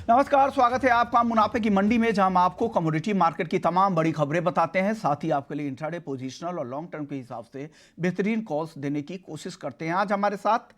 नमस्कार, स्वागत है आपका मुनाफे की मंडी में, जहां हम आपको कमोडिटी मार्केट की तमाम बड़ी खबरें बताते हैं। साथ ही आपके लिए इंट्राडे, पोजिशनल और लॉन्ग टर्म के हिसाब से बेहतरीन कॉल्स देने की कोशिश करते हैं। आज हमारे साथ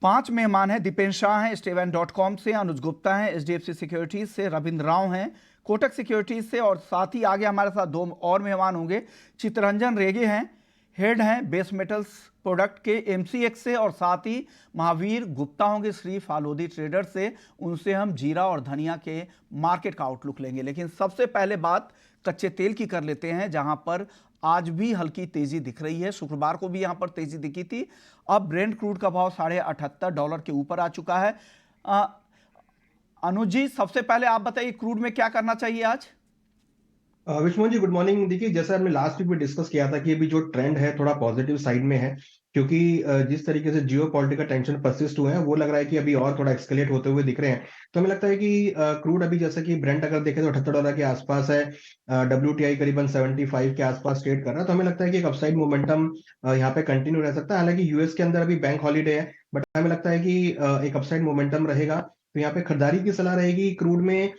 5 मेहमान हैं। दीपेन शाह हैं Stay1.com से, अनुज गुप्ता हैं HDFC सिक्योरिटीज से, रविंद्र राव हैं कोटक सिक्योरिटीज से, और साथ ही आगे हमारे साथ 2 और मेहमान होंगे। चित्तरंजन रेगे हैं, हेड हैं बेस मेटल्स प्रोडक्ट के MCX से, और साथ ही महावीर गुप्ता होंगे श्री फालोदी ट्रेडर से। उनसे हम जीरा और धनिया के मार्केट का आउटलुक लेंगे। लेकिन सबसे पहले बात कच्चे तेल की कर लेते हैं, जहां पर आज भी हल्की तेजी दिख रही है। शुक्रवार को भी यहां पर तेजी दिखी थी। अब ब्रेंट क्रूड का भाव $78 के ऊपर आ चुका है। अनुज जी, सबसे पहले आप बताइए क्रूड में क्या करना चाहिए आज? Vishnu ji, good morning. देखिए, जैसा हमने लास्ट वीक में डिस्कस किया था कि अभी जो ट्रेंड है थोड़ा पॉजिटिव साइड में है, क्योंकि जिस तरीके से जियो पॉलिटिकल टेंशन परसिस्ट हुए हैं, वो लग रहा है कि अभी और थोड़ा एक्सकेलेट होते हुए दिख रहे हैं। तो हमें लगता है कि क्रूड अभी, जैसा कि ब्रेंट अगर देखें तो $78 के आसपास है, WTI करीबन 75 के आसपास ट्रेड कर रहा है। तो हमें लगता है कि एक अपसाइड मोमेंटम यहाँ पे कंटिन्यू रह सकता है। हालांकि यूएस के अंदर अभी बैंक हॉलीडे है, बट हमें लगता है कि एक अपसाइड मोमेंटम रहेगा। तो यहाँ पे खरीदारी की सलाह रहेगी क्रूड में,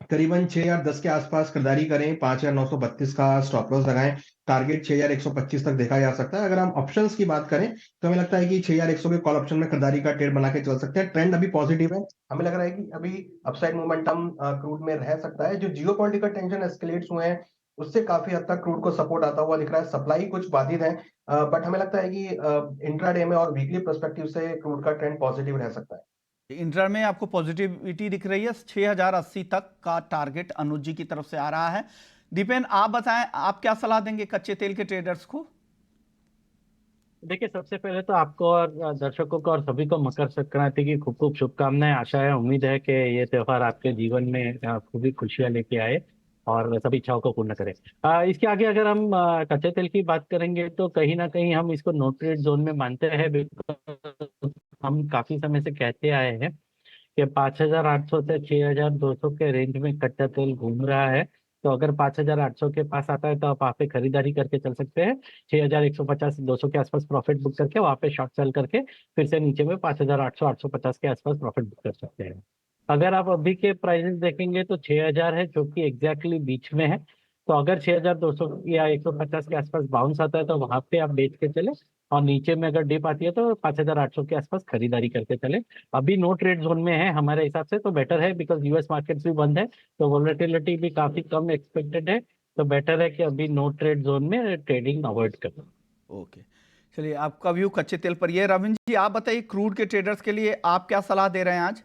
करीबन 6,010 के आसपास खरीदारी करें, 5,932 का स्टॉप लॉस लगाएं। टारगेट 6,125 तक देखा जा सकता है। अगर हम ऑप्शंस की बात करें तो हमें लगता है कि 6,100 के कॉल ऑप्शन में खरीदारी का ट्रेड बना के चल सकते हैं। ट्रेंड अभी पॉजिटिव है। हमें लग रहा है कि अभी अपसाइड मोमेंटम क्रूड में रह सकता है। जो जियोपॉलिटिकल टेंशन एस्केलेट्स हुए हैं, उससे काफी हद तक क्रूड को सपोर्ट आता हुआ दिख रहा है। सप्लाई कुछ बाधित है, बट हमें लगता है कि इंट्राडे में और वीकली पर्सपेक्टिव से क्रूड का ट्रेंड पॉजिटिव रह सकता है। इंटर में आपको पॉजिटिविटी दिख रही है। 6,080 तक का टारगेट अनुज जी की तरफ से आ रहा है। दीपेन, आप बताएं, आप क्या सलाह देंगे कच्चे तेल के ट्रेडर्स को? देखिए, सबसे पहले तो आपको और दर्शकों को और सभी को मकर संक्रांति की खूब खूब शुभकामनाएं। आशा है, उम्मीद है कि ये त्योहार आपके जीवन में खूबी खुशियां लेके आए और सभी इच्छाओं को पूर्ण करे। इसके आगे अगर हम कच्चे तेल की बात करेंगे तो कहीं ना कहीं हम इसको नो ट्रेड जोन में मानते हैं, बिकॉज हम काफी समय से कहते आए हैं कि 5,800 से 6,200 के रेंज में कच्चा तेल घूम रहा है। तो अगर 5,800 के पास आता है तो आप वहाँ पे खरीदारी करके चल सकते हैं। 6,150 200 के आसपास प्रॉफिट बुक करके वहाँ पे शॉर्ट सेल करके फिर से नीचे में 5,800 850 के आसपास प्रॉफिट बुक कर सकते हैं। अगर आप अभी के प्राइसेस देखेंगे तो 6,000 है, जो कि एग्जैक्टली बीच में है। तो अगर 6,200 या 150 के आसपास बाउंस आता है तो वहां पे आप बेच के चले, और नीचे में अगर डिप आती है तो 5,800 के आसपास खरीदारी करके चले। अभी नो ट्रेड जोन में है हमारे हिसाब से, तो बेटर है, बिकॉज यूएस मार्केट्स भी बंद है, तो वोलेटिलिटी भी काफी कम एक्सपेक्टेड है। तो बेटर है कि अभी नो ट्रेड जोन में ट्रेडिंग अवॉइड करें। ओके, चलिए, आपका व्यू कच्चे तेल पर ये। रविंद्र जी, आप बताइए क्रूड के ट्रेडर्स के लिए आप क्या सलाह दे रहे हैं आज?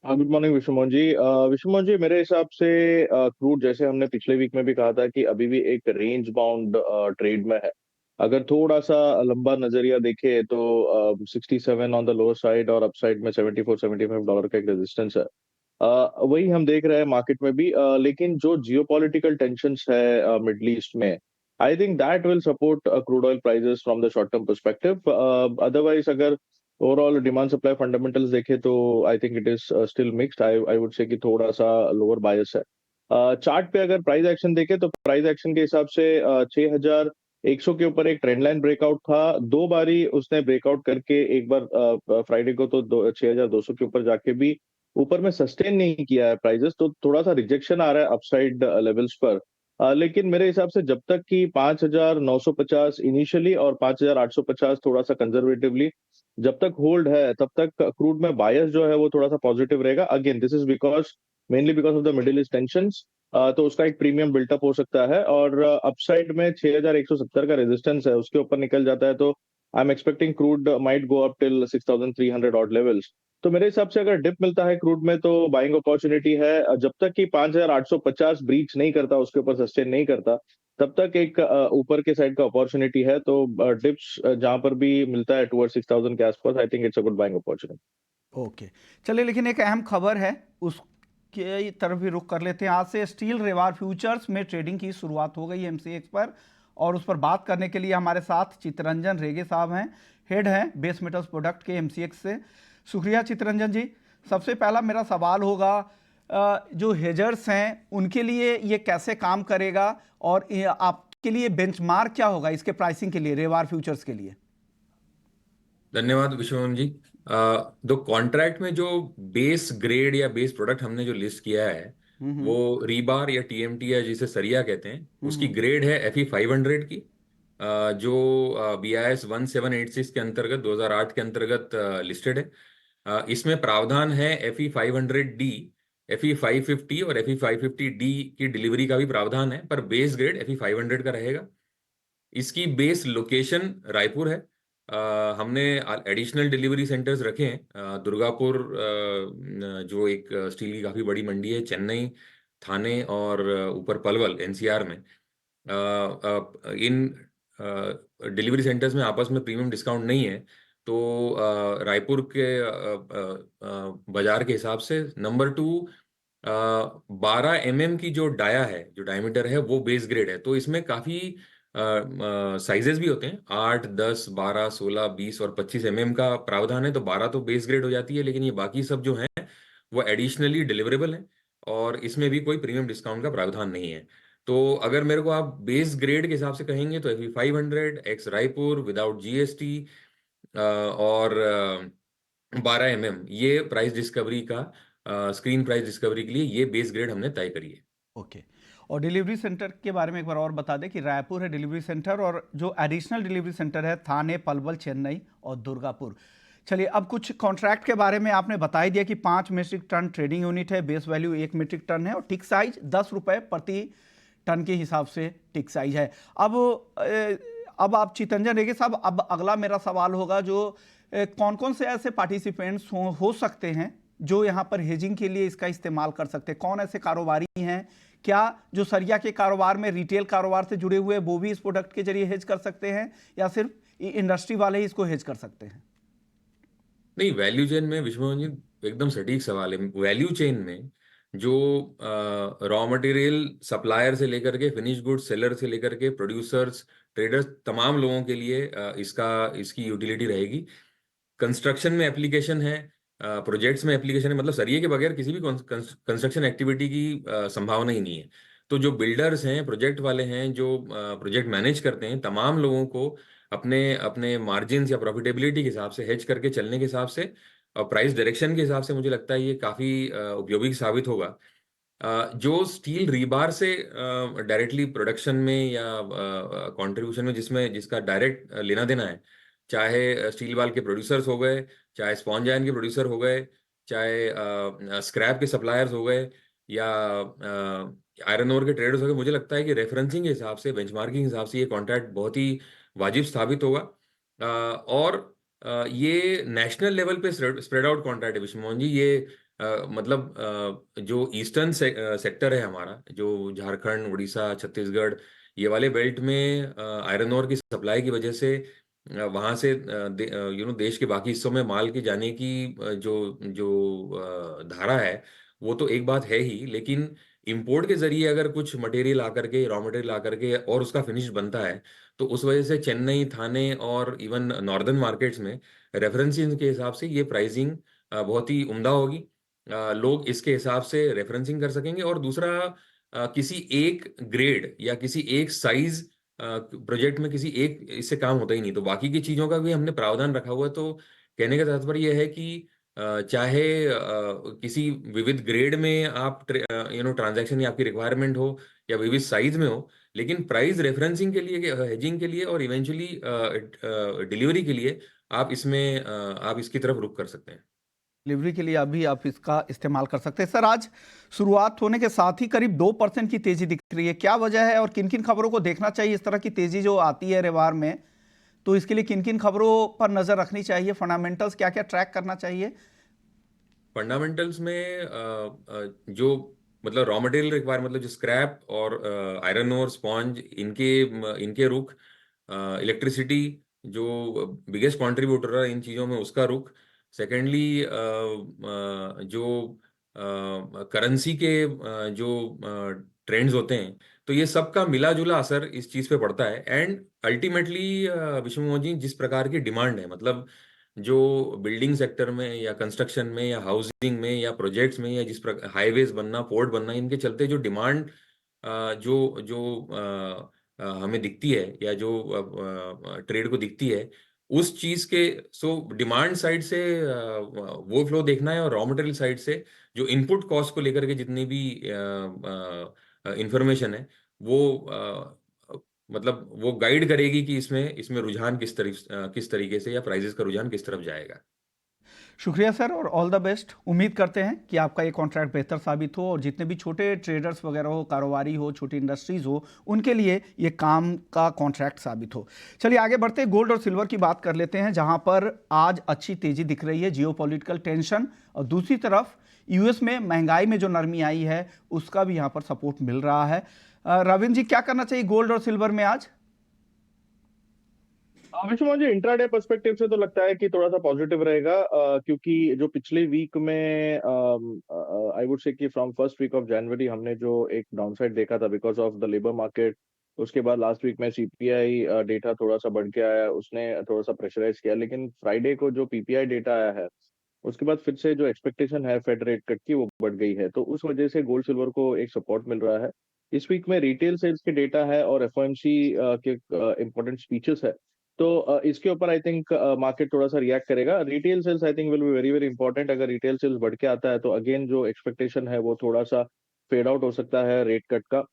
हाँ, गुड मॉर्निंग विश्वमोहन जी। विश्वमोहन जी, मेरे हिसाब से क्रूड, जैसे हमने पिछले वीक में भी कहा था, कि अभी भी एक रेंज बाउंड ट्रेड में है। अगर थोड़ा सा लंबा नजरिया देखे तो 67 ऑन द लोअर साइड और अपसाइड में $74-75 का एक रेजिस्टेंस है। वही हम देख रहे हैं मार्केट में भी। लेकिन जो जियोपॉलिटिकल टेंशंस है मिडल ईस्ट में, I think that will support crude oil prices from the short term perspective. Otherwise अगर ओवरऑल डिमांड सप्लाई फंडामेंटल्स देखे तो I think it is still mixed. I would say कि थोड़ा सा lower बायस है। Chart पे अगर प्राइस एक्शन देखे तो प्राइस एक्शन के हिसाब से 6,100 के ऊपर एक ट्रेंड लाइन ब्रेकआउट था। 2 बारी उसने ब्रेकआउट करके, एक बार फ्राइडे को तो 6,200 के ऊपर जाके भी ऊपर में सस्टेन नहीं किया है प्राइजेस, तो थोड़ा सा रिजेक्शन आ रहा है अपसाइड लेवल्स पर। लेकिन मेरे हिसाब से जब तक कि 5,950 इनिशियली और 5,850 थोड़ा सा कंजर्वेटिवली जब तक होल्ड है, तब तक क्रूड में बायस जो है वो थोड़ा सा पॉजिटिव रहेगा। Again, this is because mainly because of the middle east tensions. तो उसका एक प्रीमियम बिल्टअप हो सकता है। और अपसाइड में 6,170 का रेजिस्टेंस है, उसके ऊपर निकल जाता है तो I am expecting crude might go up till 6,300 odd levels. तो मेरे हिसाब से अगर डिप मिलता है क्रूड में तो बाइंग अपॉर्चुनिटी है। जब तक कि 5,850 ब्रीच नहीं करता, उसके ऊपर सस्टेन नहीं करता, तब तक एक ऊपर के साइड का अपॉर्चुनिटी है। तो डिप्स जहां पर भी मिलता है टुवर्ड 6,000 के आसपास, I think it's a good buying opportunity. Okay, चलिए, लेकिन एक अहम खबर है, उसके तरफ भी रुख कर लेते हैं। आज से स्टील रेवार फ्यूचर्स में ट्रेडिंग की शुरुआत हो गई है MCX पर, और उस पर बात करने के लिए हमारे साथ चित्तरंजन रेगे साहब हैं, हेड हैं बेस मेटल्स प्रोडक्ट के MCX से। शुक्रिया चित्तरंजन जी। सबसे पहला मेरा सवाल होगा, जो हेजर्स हैं उनके लिए ये कैसे काम करेगा, और आपके लिए बेंचमार्क क्या होगा इसके प्राइसिंग के लिए, रेवार फ्यूचर्स के लिए? धन्यवाद विश्वमोहन जी। तो कॉन्ट्रैक्ट में जो बेस ग्रेड या बेस प्रोडक्ट हमने जो लिस्ट किया है वो रीबार या टीएमटी या जिसे सरिया कहते हैं, उसकी ग्रेड है FE 500 की, जो BIS 1786 के अंतर्गत 2008 के अंतर्गत लिस्टेड है। इसमें प्रावधान है FE 500D, FE 550 और FE 550D की डिलीवरी का भी प्रावधान है, पर बेस ग्रेड FE 500 का रहेगा। इसकी बेस लोकेशन रायपुर है। हमने एडिशनल डिलीवरी सेंटर्स रखे हैं, दुर्गापुर, जो एक स्टील की काफ़ी बड़ी मंडी है, चेन्नई, थाने और ऊपर पलवल NCR में। इन डिलीवरी सेंटर्स में आपस में प्रीमियम डिस्काउंट नहीं है, तो रायपुर के बाजार के हिसाब से नंबर 2 12 mm की जो डाया है, जो डायमीटर है, वो बेस ग्रेड है। तो इसमें काफ़ी साइजेस भी होते हैं, 8, 10, 12, 16, 20 और 25 mm का प्रावधान है। तो 12 तो बेस ग्रेड हो जाती है, लेकिन ये बाकी सब जो है वो एडिशनली डिलीवरेबल है और इसमें भी कोई प्रीमियम डिस्काउंट का प्रावधान नहीं है। तो अगर मेरे को आप बेस ग्रेड के हिसाब से कहेंगे तो FE 500 x Raipur without GST और 12 mm, ये प्राइस डिस्कवरी का, स्क्रीन प्राइस डिस्कवरी के लिए ये बेस ग्रेड हमने तय करी है। ओके। और डिलीवरी सेंटर के बारे में एक बार और बता दें कि रायपुर है डिलीवरी सेंटर, और जो एडिशनल डिलीवरी सेंटर है थाने, पलवल, चेन्नई और दुर्गापुर। चलिए, अब कुछ कॉन्ट्रैक्ट के बारे में आपने बता ही दिया कि 5 मीट्रिक टन ट्रेडिंग यूनिट है, बेस वैल्यू 1 मीट्रिक टन है और टिक साइज 10 रुपये प्रति टन के हिसाब से टिक साइज है। अब आप चितरंजन रेगे साहब, अब अगला मेरा सवाल होगा, जो कौन कौन से ऐसे पार्टिसिपेंट्स हो सकते हैं जो यहाँ पर हेजिंग के लिए इसका इस्तेमाल कर सकते हैं? कौन ऐसे कारोबारी हैं? क्या जो सरिया के कारोबार में रिटेल कारोबार से जुड़े हुए वो भी इस प्रोडक्ट के जरिए हेज कर सकते हैं, या सिर्फ इंडस्ट्री वाले ही इसको हेज कर सकते हैं? नहीं, वैल्यू चेन में विश्वमोहन जी एकदम सटीक सवाल है। वैल्यू चेन में जो रॉ मटेरियल सप्लायर से लेकर के फिनिश गुड सेलर से लेकर के प्रोड्यूसर्स, ट्रेडर्स, तमाम लोगों के लिए इसकी यूटिलिटी रहेगी। कंस्ट्रक्शन में एप्लीकेशन है, प्रोजेक्ट्स में एप्लीकेशन है, मतलब सरिये के बगैर किसी भी कंस्ट्रक्शन एक्टिविटी की संभावना ही नहीं है। तो जो बिल्डर्स हैं, प्रोजेक्ट वाले हैं, जो प्रोजेक्ट मैनेज करते हैं, तमाम लोगों को अपने अपने मार्जिन या प्रॉफिटेबिलिटी के हिसाब से, हेज करके चलने के हिसाब से और प्राइस डायरेक्शन के हिसाब से मुझे लगता है ये काफ़ी उपयोगी साबित होगा। जो स्टील रीबार से डायरेक्टली प्रोडक्शन में या कंट्रीब्यूशन में जिसका डायरेक्ट लेना देना है, चाहे स्टील बाल के प्रोड्यूसर्स हो गए, चाहे स्पॉन्ज आयरन के प्रोड्यूसर हो गए, चाहे स्क्रैप के सप्लायर्स हो गए, या आयरन ओर के ट्रेडर्स हो गए, मुझे लगता है कि रेफरेंसिंग के हिसाब से, बेंचमार्किंग के हिसाब से ये कॉन्ट्रैक्ट बहुत ही वाजिब साबित होगा। और ये नेशनल लेवल पे स्प्रेड आउट कॉन्ट्रैक्ट है विश्वमोहन जी। ये मतलब जो ईस्टर्न सेक्टर है हमारा, जो झारखंड, उड़ीसा, छत्तीसगढ़, ये वाले बेल्ट में आयरन ओर की सप्लाई की वजह से वहाँ से देश के बाकी हिस्सों में माल के जाने की जो जो धारा है, वो तो एक बात है ही, लेकिन इंपोर्ट के जरिए अगर कुछ मटेरियल आकर के, रॉ मटेरियल आकर के और उसका फिनिश बनता है, तो उस वजह से चेन्नई, थाने और इवन नॉर्दर्न मार्केट्स में रेफरेंसिंग के हिसाब से ये प्राइसिंग बहुत ही उम्दा होगी। लोग इसके हिसाब से रेफरेंसिंग कर सकेंगे। और दूसरा, किसी एक ग्रेड या किसी एक साइज प्रोजेक्ट में किसी एक इससे काम होता ही नहीं, तो बाकी की चीज़ों का भी हमने प्रावधान रखा हुआ है। तो कहने का तात्पर्य यह है कि चाहे किसी विविध ग्रेड में आप ट्रांजैक्शन या आपकी रिक्वायरमेंट हो, या विविध साइज में हो, लेकिन प्राइस रेफरेंसिंग के लिए, हेजिंग के लिए और इवेंचुअली डिलीवरी के लिए आप इसकी तरफ रुख कर सकते हैं। डिलीवरी के लिए अभी आप इसका इस्तेमाल कर सकते हैं। सर, आज शुरुआत होने के साथ ही करीब 2% की तेजी दिख रही है, क्या वजह है और किन किन खबरों को देखना चाहिए? इस तरह की तेजी जो आती है व्यवहार में, तो इसके लिए किन किन खबरों पर नजर रखनी चाहिए? फंडामेंटल्स क्या क्या ट्रैक करना चाहिए? फंडामेंटल्स में जो मतलब रॉ मटेरियल रिक्वायर, मतलब जो स्क्रैप और आयरन और स्पॉन्ज, इनके रुख, इलेक्ट्रिसिटी जो बिगेस्ट कंट्रीब्यूटर है इन चीज़ों में, उसका रुख। सेकेंडली, जो करेंसी के जो ट्रेंड्स होते हैं, तो ये सब का मिला जुला असर इस चीज़ पे पड़ता है। एंड अल्टीमेटली विश्वमोहन जी, जिस प्रकार की डिमांड है, मतलब जो बिल्डिंग सेक्टर में या कंस्ट्रक्शन में या हाउसिंग में या प्रोजेक्ट्स में, या जिस प्रकार हाईवेज बनना, पोर्ट बनना, इनके चलते जो डिमांड जो जो हमें दिखती है, या जो ट्रेड को दिखती है, उस चीज के सो डिमांड साइड से वो फ्लो देखना है, और रॉ मटेरियल साइड से जो इनपुट कॉस्ट को लेकर के जितनी भी इंफॉर्मेशन है वो मतलब वो गाइड करेगी कि इसमें इसमें रुझान किस तरीके से या प्राइजेस का रुझान किस तरफ जाएगा। शुक्रिया सर और ऑल द बेस्ट। उम्मीद करते हैं कि आपका ये कॉन्ट्रैक्ट बेहतर साबित हो और जितने भी छोटे ट्रेडर्स वगैरह हो, कारोबारी हो, छोटी इंडस्ट्रीज हो, उनके लिए ये काम का कॉन्ट्रैक्ट साबित हो। चलिए आगे बढ़ते हैं, गोल्ड और सिल्वर की बात कर लेते हैं, जहां पर आज अच्छी तेजी दिख रही है। जियोपॉलिटिकल टेंशन और दूसरी तरफ यूएस में महंगाई में जो नरमी आई है उसका भी यहाँ पर सपोर्ट मिल रहा है। रविंद्र जी, क्या करना चाहिए गोल्ड और सिल्वर में आज? विश्व मुझे इंट्राडे पर्सपेक्टिव से तो लगता है कि थोड़ा सा पॉजिटिव रहेगा, क्योंकि जो पिछले वीक में आई would say that from first week of January हमने जो एक डाउनसाइड देखा था because of the labour market, उसके बाद लास्ट वीक में सीपीआई डेटा थोड़ा सा बढ़ के आया, उसने थोड़ा सा प्रेशराइज किया, लेकिन फ्राइडे को जो पीपीआई डेटा आया है उसके बाद फिर से जो एक्सपेक्टेशन है फेड रेट कट की वो बढ़ गई है, तो उस वजह से गोल्ड सिल्वर को एक सपोर्ट मिल रहा है। इस वीक में रिटेल सेल्स के डेटा है और एफओएमसी के इम्पोर्टेंट स्पीचेस है, तो इसके ऊपर आई थिंक मार्केट थोड़ा सा रिएक्ट करेगा। Retail sales I think will be very very important. अगर रिटेल सेल्स बढ़ के आता है तो अगेन जो एक्सपेक्टेशन है वो थोड़ा सा फेड आउट हो सकता है रेट कट का।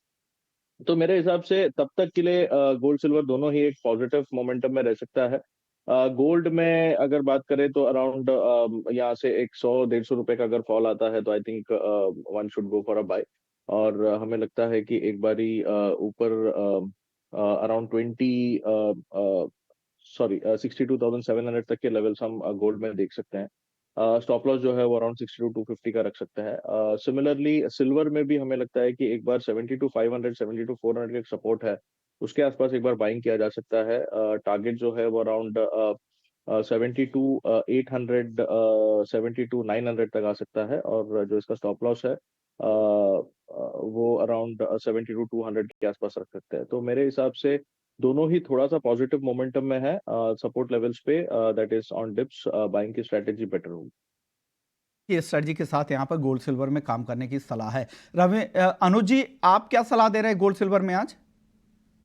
तो मेरे हिसाब से तब तक के लिए गोल्ड सिल्वर दोनों ही एक पॉजिटिव मोमेंटम में रह सकता है। गोल्ड में अगर बात करें तो अराउंड यहाँ से 100-150 रुपए का अगर फॉल आता है तो I think one should go for a buy, और हमें लगता है कि एक बारी ऊपर अराउंड 62,700 तक के लेवल्स हम गोल्ड में देख सकते हैं। स्टॉप लॉस जो है वो अराउंड 62,250 का रख सकते हैं। सिमिलरली सिल्वर में भी हमें लगता है कि एक बार 72,500 72,400 का सपोर्ट है, उसके आसपास एक बार बाइंग किया जा सकता है। टारगेट जो है वो अराउंड 72,800 72,900 तक आ सकता है, और जो इसका स्टॉप लॉस है वो अराउंड 72,200 के आसपास रख सकते हैं। तो मेरे हिसाब से दोनों ही थोड़ा सा पॉजिटिव मोमेंटम में है सपोर्ट लेवल्स पे, that is on dips buying की स्ट्रेटेजी बेटर होगी। ये स्ट्रेटजी के साथ यहाँ पर गोल्ड सिल्वर में काम करने की सलाह है। अनुज जी, आप क्या सलाह दे रहे हैं गोल्ड सिल्वर में आज?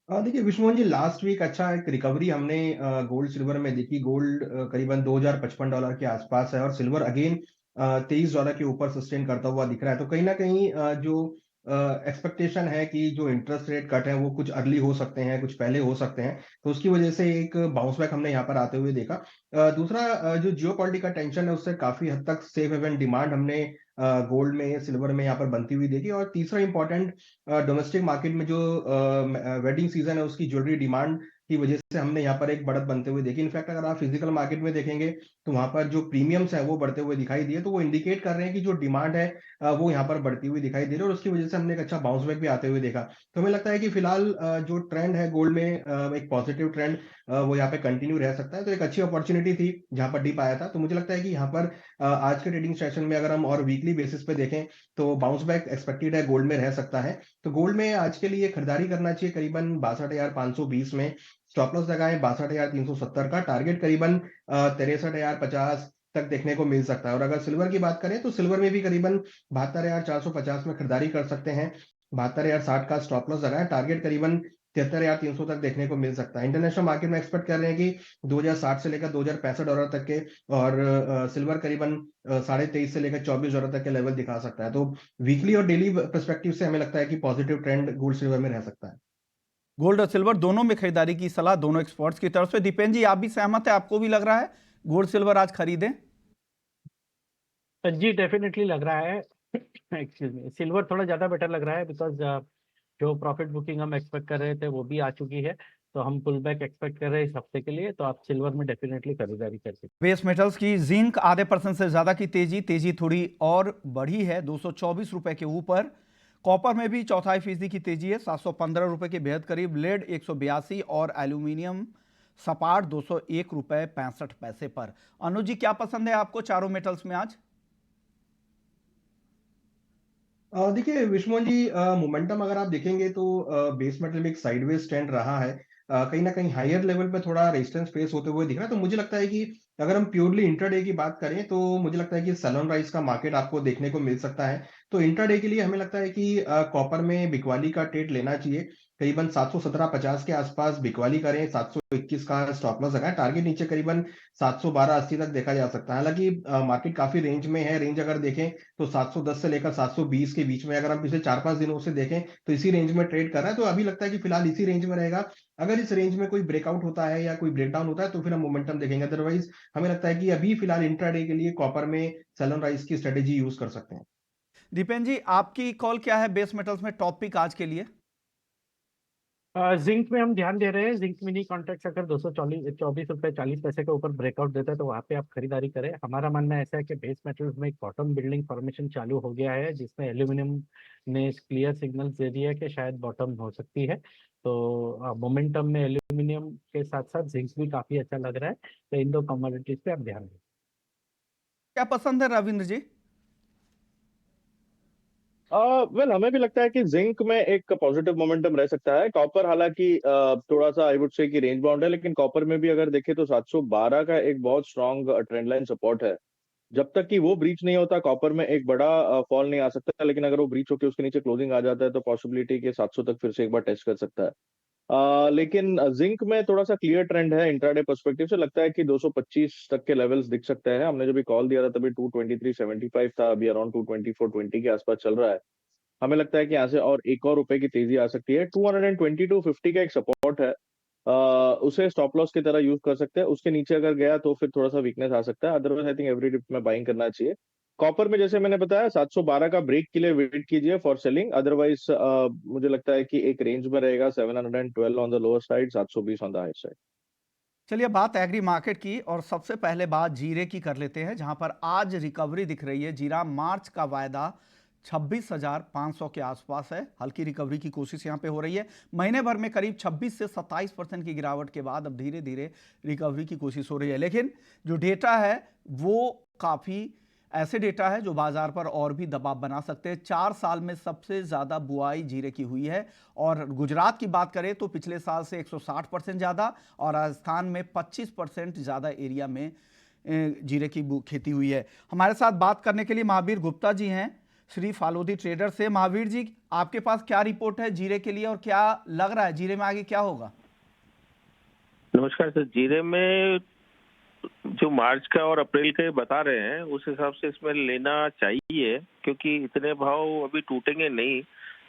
देखिए विश्वमोहन जी, लास्ट वीक अच्छा एक रिकवरी हमने गोल्ड सिल्वर में देखी। गोल्ड करीबन $2,055 के आसपास है और सिल्वर अगेन $23 के ऊपर सस्टेन करता हुआ दिख रहा है। तो कहीं ना कहीं जो एक्सपेक्टेशन है कि जो इंटरेस्ट रेट कट है वो कुछ अर्ली हो सकते हैं, कुछ पहले हो सकते हैं, तो उसकी वजह से एक बाउंस बैक हमने यहाँ पर आते हुए देखा। दूसरा जो जियोपॉलिटिकल टेंशन है उससे काफी हद तक सेफ हेवन डिमांड हमने गोल्ड में सिल्वर में यहाँ पर बनती हुई देखी। और तीसरा इंपॉर्टेंट डोमेस्टिक मार्केट में जो वेडिंग सीजन है उसकी ज्वेलरी डिमांड की वजह से हमने यहाँ पर एक बढ़त बनते हुए देखी। इनफैक्ट अगर आप फिजिकल मार्केट में देखेंगे तो वहां पर जो प्रीमियम्स है वो बढ़ते हुए दिखाई दिए, तो वो इंडिकेट कर रहे हैं कि जो डिमांड है वो यहाँ पर बढ़ती हुई दिखाई दे रही है, और उसकी वजह से हमने एक अच्छा बाउंस बैक भी आते हुए देखा। तो हमें लगता है कि फिलहाल जो ट्रेंड है गोल्ड में एक पॉजिटिव ट्रेंड वो यहाँ पे कंटिन्यू रह सकता है। तो एक अच्छी अपॉर्चुनिटी थी जहां पर डिप आया था। तो मुझे लगता है कि यहाँ पर आज के ट्रेडिंग सेशन में अगर हम और वीकली बेसिस पे देखें तो बाउंस बैक एक्सपेक्टेड है गोल्ड में रह सकता है। तो गोल्ड में आज के लिए खरीदारी करना चाहिए करीबन 62,520 में। स्टॉप लॉस लगाएं 62,370 का। टारगेट करीबन 63,050 तक देखने को मिल सकता है। और अगर सिल्वर की बात करें तो सिल्वर में भी करीबन 72,450 में खरीदारी कर सकते हैं। 72,060 का स्टॉप लॉस लगाएं। टारगेट करीबन 73,300 तक देखने को मिल सकता है। इंटरनेशनल मार्केट में एक्सपेक्ट कर रहे हैं कि 2060 से लेकर $2,065 तक के, और सिल्वर करीबन 23.5 से लेकर $24 तक के लेवल दिखा सकता है। तो वीकली और डेली पर्सपेक्टिव से हमें लगता है कि पॉजिटिव ट्रेंड गोल्ड सिल्वर में रह सकता है। गोल्ड और सिल्वर दोनों में खरीदारी की सलाह दोनों एक्सपर्ट्स की तरफ से। दीपेन जी, आप भी सहमत है? आपको भी लग रहा है गोल्ड सिल्वर आज खरीदें? जी डेफिनेटली लग रहा है। एक्सक्यूज मी, सिल्वर थोड़ा ज़्यादा बेटर लग रहा है बिकॉज जो प्रॉफिट बुकिंग हम एक्सपेक्ट कर रहे थे वो भी आ चुकी है, तो हम पुल बैक एक्सपेक्ट कर रहे हैं इस हफ्ते के लिए, तो आप सिल्वर में डेफिनेटली खरीदारी कर सकते हैं। बेस मेटल्स की जिंक आधे % से ज्यादा की तेजी थोड़ी और बढ़ी है, 224 रुपए के ऊपर। कॉपर में भी 0.25% की तेजी है, 715 रुपए के बेहद करीब। लेड 182 और एल्यूमिनियम सपाट 201 रुपए 65 पैसे पर। अनुज जी, क्या पसंद है आपको चारों मेटल्स में आज? देखिए विश्वमोहन जी, मोमेंटम अगर आप देखेंगे तो बेस मेटल में एक साइडवेज ट्रेंड रहा है। कहीं ना कहीं हायर लेवल पे थोड़ा रेजिस्टेंस फेस होते हुए दिख रहा है। तो मुझे लगता है कि अगर हम प्योरली इंट्राडे की बात करें तो मुझे लगता है कि सैलून राइज का मार्केट आपको देखने को मिल सकता है। तो इंट्राडे के लिए हमें लगता है कि कॉपर में बिकवाली का ट्रेड लेना चाहिए। करीबन 717.50 के आसपास बिकवाली करें, 721 का स्टॉप लॉस लगाएं, टारगेट नीचे करीबन 712.80 तक देखा जा सकता है। हालांकि मार्केट काफी रेंज में है, रेंज अगर देखें तो 710 से लेकर 720 के बीच में, अगर हम पिछले 4-5 दिनों से देखें तो इसी रेंज में ट्रेड कर रहा है। तो अभी लगता है कि फिलहाल इसी रेंज में रहेगा। अगर इस रेंज में कोई ब्रेकआउट होता है या कोई ब्रेकडाउन होता है तो फिर हम मोमेंटम देखेंगे, अदरवाइज हमें लगता है कि अभी फिलहाल इंट्राडे के लिए कॉपर में सेल ऑन राइज की स्ट्रेटेजी यूज कर सकते हैं। दीपेन जी, आपकी कॉल क्या है बेस मेटल्स में टॉपिक आज के लिए? जिंक में हम ध्यान दे रहे हैं। जिंक मिनी कॉन्ट्रैक्ट अगर 224 रुपए 40 पैसे के ऊपर ब्रेकआउट देता है तो वहां पे आप खरीदारी करें। हमारा मानना ऐसा है कि बेस मेटल्स में एक बॉटम बिल्डिंग फॉर्मेशन चालू हो गया है, जिसमें एल्यूमिनियम ने क्लियर सिग्नल दे दिया है कि शायद बॉटम हो सकती है। तो मोमेंटम में एल्यूमिनियम के साथ साथ जिंक भी काफी अच्छा लग रहा है। तो इन दो कमोडिटीज पे आप ध्यान दें। क्या पसंद है रविंद्र जी? वेल हमें भी लगता है कि जिंक में एक पॉजिटिव मोमेंटम रह सकता है। कॉपर हालांकि थोड़ा सा आई वुड से कि रेंज बाउंड है, लेकिन कॉपर में भी अगर देखें तो 712 का एक बहुत स्ट्रांग ट्रेंड लाइन सपोर्ट है। जब तक कि वो ब्रीच नहीं होता कॉपर में एक बड़ा फॉल नहीं आ सकता, लेकिन अगर वो ब्रीच होकर उसके नीचे क्लोजिंग आ जाता है तो पॉसिबिलिटी के 700 तक फिर से एक बार टेस्ट कर सकता है। लेकिन जिंक में थोड़ा सा क्लियर ट्रेंड है। इंट्राडे पर्सपेक्टिव से लगता है कि 225 तक के लेवल्स दिख सकते हैं। हमने जब भी कॉल दिया था तभी 223.75 था, अभी अराउंड 224.20 के आसपास चल रहा है। हमें लगता है कि यहाँ से और एक और रुपए की तेजी आ सकती है। 222.50 का एक सपोर्ट है, उसे स्टॉप लॉस की तरह यूज कर सकते हैं। उसके नीचे अगर गया तो फिर थोड़ा सा वीकनेस आ सकता है, otherwise I think every dip में बाइंग करना चाहिए। कॉपर में जैसे मैंने बताया 712 का ब्रेक के लिए वेट कीजिए फॉर सेलिंग, अदरवाइज मुझे लगता है कि एक रेंज में रहेगा 712 on the lower side, 720 on the higher side. चलिए, बात एग्री मार्केट की और सबसे पहले बात जीरे की कर लेते हैं, जहां पर आज रिकवरी दिख रही है। जीरा मार्च का वायदा 26,500 के आसपास है। हल्की रिकवरी की कोशिश यहां पे हो रही है। महीने भर में करीब 26 से 27% की गिरावट के बाद अब धीरे धीरे रिकवरी की कोशिश हो रही है। लेकिन जो डेटा है वो काफ़ी ऐसे डेटा है जो बाजार पर और भी दबाव बना सकते हैं। 4 साल में सबसे ज़्यादा बुआई जीरे की हुई है। और गुजरात की बात करें तो पिछले साल से 160% ज़्यादा और राजस्थान में 25% ज़्यादा एरिया में जीरे की खेती हुई है। हमारे साथ बात करने के लिए महावीर गुप्ता जी हैं, श्री फालोदी ट्रेडर से। महावीर जी, आपके पास क्या रिपोर्ट है जीरे के लिए और क्या लग रहा है जीरे में आगे क्या होगा? नमस्कार सर। जीरे में जो मार्च का और अप्रैल का बता रहे हैं उस हिसाब से इसमें लेना चाहिए, क्योंकि इतने भाव अभी टूटेंगे नहीं।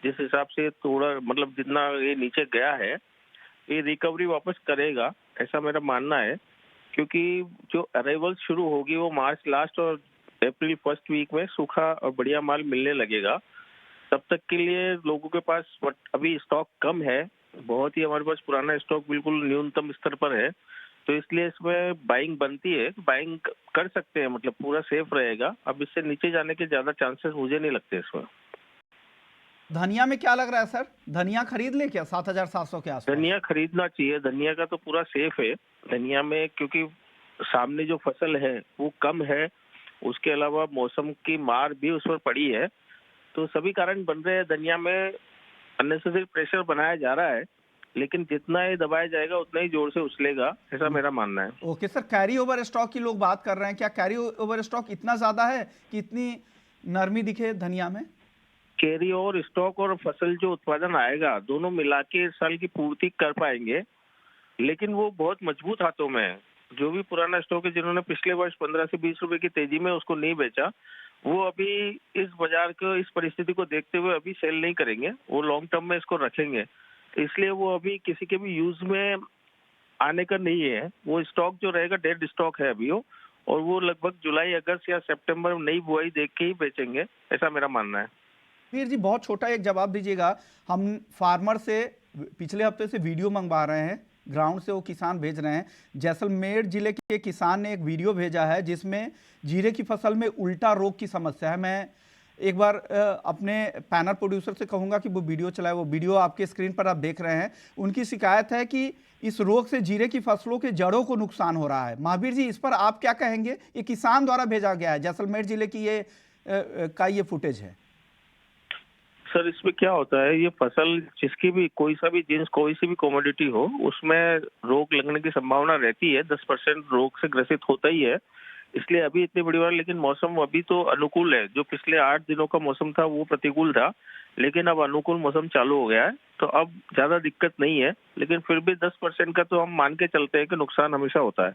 जिस हिसाब से थोड़ा मतलब जितना ये नीचे गया है ये रिकवरी वापस करेगा, ऐसा मेरा मानना है। क्योंकि जो अराइवल शुरू होगी वो मार्च लास्ट और अप्रैल फर्स्ट वीक में सूखा और बढ़िया माल मिलने लगेगा। तब तक के लिए लोगों के पास अभी स्टॉक कम है, बहुत ही हमारे पास पुराना स्टॉक बिल्कुल न्यूनतम स्तर पर है। तो इसलिए इसमें बाइंग बनती है, बाइंग कर सकते हैं, मतलब पूरा सेफ रहेगा। अब इससे नीचे जाने के ज्यादा चांसेस मुझे नहीं लगते इसमें। धनिया में क्या लग रहा है सर? धनिया खरीद ले क्या 7,700 के आसपास? धनिया खरीदना चाहिए, धनिया का तो पूरा सेफ है धनिया में, क्योंकि सामने जो फसल है वो कम है, उसके अलावा मौसम की मार भी उस पर पड़ी है। तो सभी कारण बन रहे हैं धनिया में। अननेसेसरी प्रेशर बनाया जा रहा है, लेकिन जितना ये दबाया जाएगा उतना ही जोर से उछलेगा, ऐसा मेरा मानना है। Okay sir, carry over stock की लोग बात कर रहे हैं। क्या कैरी ओवर स्टॉक इतना ज्यादा है कि इतनी नरमी दिखे धनिया में? कैरी ओवर स्टॉक और फसल जो उत्पादन आएगा दोनों मिला के इस साल की पूर्ति कर पाएंगे, लेकिन वो बहुत मजबूत हाथों में है। जो भी पुराना स्टॉक है जिन्होंने पिछले वर्ष 15 से 20 रुपए की तेजी में उसको नहीं बेचा, वो अभी इस बाजार को, इस परिस्थिति को देखते हुए अभी सेल नहीं करेंगे, वो लॉन्ग टर्म में इसको रखेंगे। इसलिए वो अभी किसी के भी यूज में आने का नहीं है। वो स्टॉक जो रहेगा डेड स्टॉक है अभी वो, और वो लगभग जुलाई अगस्त या सितंबर में नई बुआई देख के ही बेचेंगे, ऐसा मेरा मानना है। वीर जी, बहुत छोटा एक जवाब दीजिएगा। हम फार्मर से पिछले हफ्ते से वीडियो मंगवा रहे हैं, ग्राउंड से वो किसान भेज रहे हैं। जैसलमेर जिले के किसान ने एक वीडियो भेजा है जिसमें जीरे की फसल में उल्टा रोग की समस्या है। मैं एक बार अपने पैनल प्रोड्यूसर से कहूंगा कि वो वीडियो चलाए। वो वीडियो आपके स्क्रीन पर आप देख रहे हैं। उनकी शिकायत है कि इस रोग से जीरे की फसलों के जड़ों को नुकसान हो रहा है। महावीर जी, इस पर आप क्या कहेंगे? ये किसान द्वारा भेजा गया है, जैसलमेर जिले की ये फुटेज है। सर इसमें क्या होता है, ये फसल जिसकी भी कोई सा भी जिन्स कोई सी भी कमोडिटी हो उसमें रोग लगने की संभावना रहती है। 10% रोग से ग्रसित होता ही है। इसलिए अभी इतनी बड़ी बात, लेकिन मौसम अभी तो अनुकूल है। जो पिछले 8 दिनों का मौसम था वो प्रतिकूल था, लेकिन अब अनुकूल मौसम चालू हो गया है, तो अब ज्यादा दिक्कत नहीं है। लेकिन फिर भी 10% का तो हम मान के चलते हैं कि नुकसान हमेशा होता है।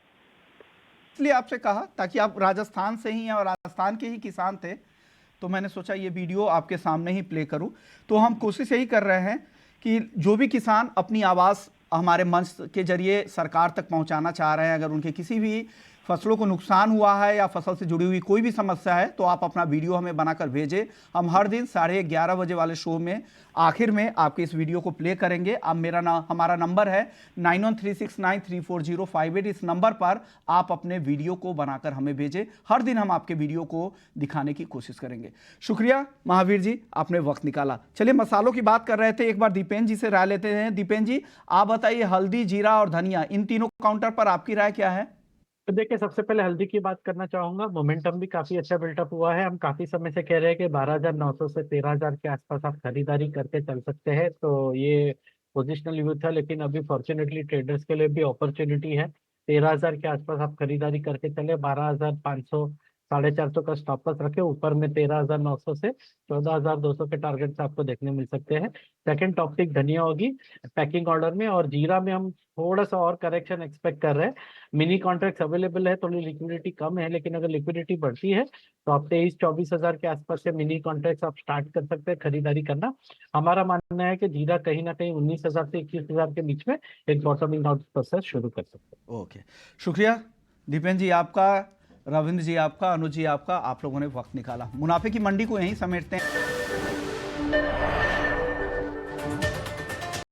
इसलिए आपसे कहा, ताकि आप राजस्थान से ही हैं और राजस्थान के ही किसान थे, तो मैंने सोचा ये वीडियो आपके सामने ही प्ले करूं। तो हम कोशिश यही कर रहे हैं कि जो भी किसान अपनी आवाज़ हमारे मंच के जरिए सरकार तक पहुंचाना चाह रहे हैं, अगर उनके किसी भी फसलों को नुकसान हुआ है या फसल से जुड़ी हुई कोई भी समस्या है, तो आप अपना वीडियो हमें बनाकर भेजें। हम हर दिन 11:30 बजे वाले शो में आखिर में आपके इस वीडियो को प्ले करेंगे। अब हमारा नंबर है 9136934058। इस नंबर पर आप अपने वीडियो को बनाकर हमें भेजें। हर दिन हम आपके वीडियो को दिखाने की कोशिश करेंगे। शुक्रिया महावीर जी, आपने वक्त निकाला। चलिए, मसालों की बात कर रहे थे, एक बार दीपेन जी से राय लेते हैं। दीपेन जी, आप बताइए, हल्दी, जीरा और धनिया, इन तीनों काउंटर पर आपकी राय क्या है? तो देखिए, सबसे पहले हल्दी की बात करना चाहूंगा। मोमेंटम भी काफी अच्छा बिल्टअप हुआ है। हम काफी समय से कह रहे हैं कि 12,900 से 13,000 के आसपास आप खरीदारी करके चल सकते हैं, तो ये पोजिशनल व्यू था। लेकिन अभी फॉर्चुनेटली ट्रेडर्स के लिए भी अपॉर्चुनिटी है। 13,000 के आसपास आप खरीदारी करके चले, 12,500 450 का स्टॉप लॉस रखे, ऊपर में 13,900 से 14,200 के टारगेट से आपको देखने मिल सकते हैं। सेकंड टॉपिक धनिया होगी पैकिंग ऑर्डर में, और जीरा में हम थोड़ा सा और करेक्शन एक्सपेक्ट कर रहे हैं। मिनी कॉन्ट्रैक्ट अवेलेबल है, थोड़ी लिक्विडिटी कम है, लेकिन अगर लिक्विडिटी बढ़ती है तो आप 23-24 हजार के आसपास से मिनी कॉन्ट्रैक्ट आप स्टार्ट कर सकते हैं खरीदारी करना। हमारा मानना है कि जीरा कहीं ना कहीं 19,000 से 21,000 के बीच में एक बॉटमिंग आउट प्रोसेस शुरू कर सकते हैं। ओके, शुक्रिया दीपेन जी आपका, रविंद्र जी आपका, अनुज जी आपका, आप लोगों ने वक्त निकाला। मुनाफे की मंडी को यहीं समेटते हैं।